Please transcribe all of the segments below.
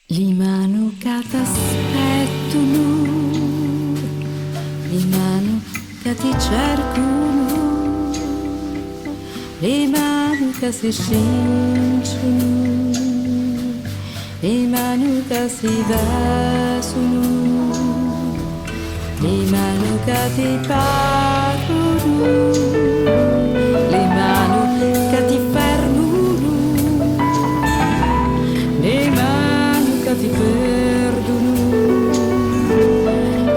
Le mani che ti aspettano, le mani che ti cercano, le mani che si scinciono, le mani che si baciano, le mani che ti parlano, le mani che ti fermano, le mani che ti perdono,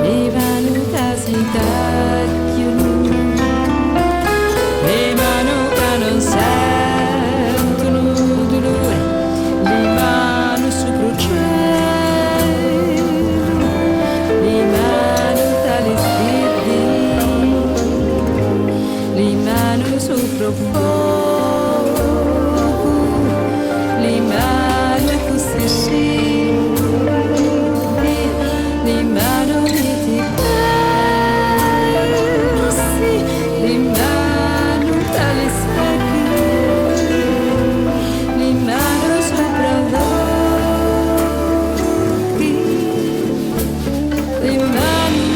le mani che si tagliano, le mani che non sentono dolore, le mani sopra il cielo, le mani che le scrivi, le mani sopra il fuoco, le mani così scende, le mani che ti persi, le mani che le specchi, le mani sopra gli occhi, le mani,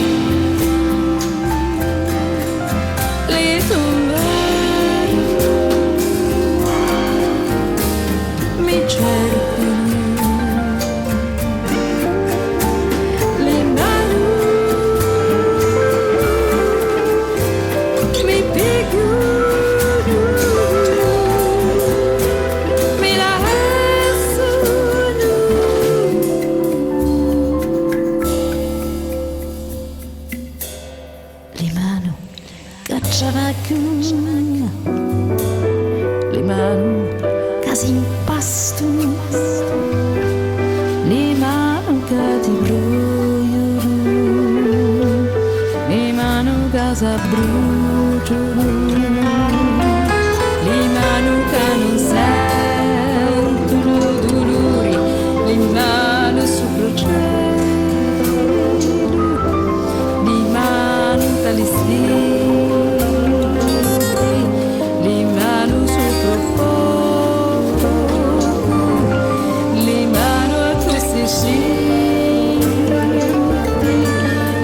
le tue mani mi cercano, le mani mi picchiano, mi lasciano. Le mani che travagliano, le mani che si impastano, le mani che ti brogliano, le mani che si bruciano, le mani che non sentono dolori, le mani sopra il cielo, le mani che le stelle, le mani sopra il fuoco, le mani che si scende,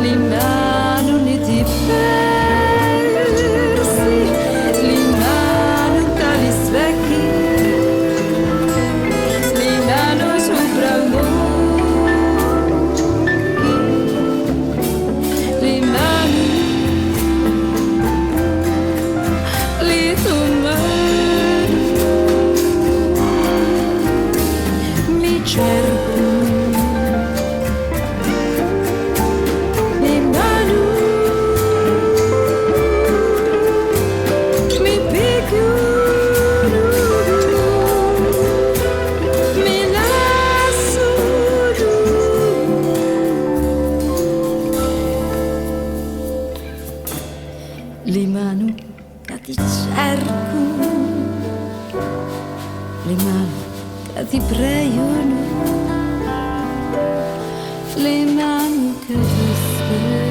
le mani che ti persi, le mani che li specchi, le mani sopra gli occhi, le mani, le tue mani mi cercano, le mani mi picchiano, mi lasciano. Le mani che ti cercano, le mani che ti pregano, le mani che ti aspettano.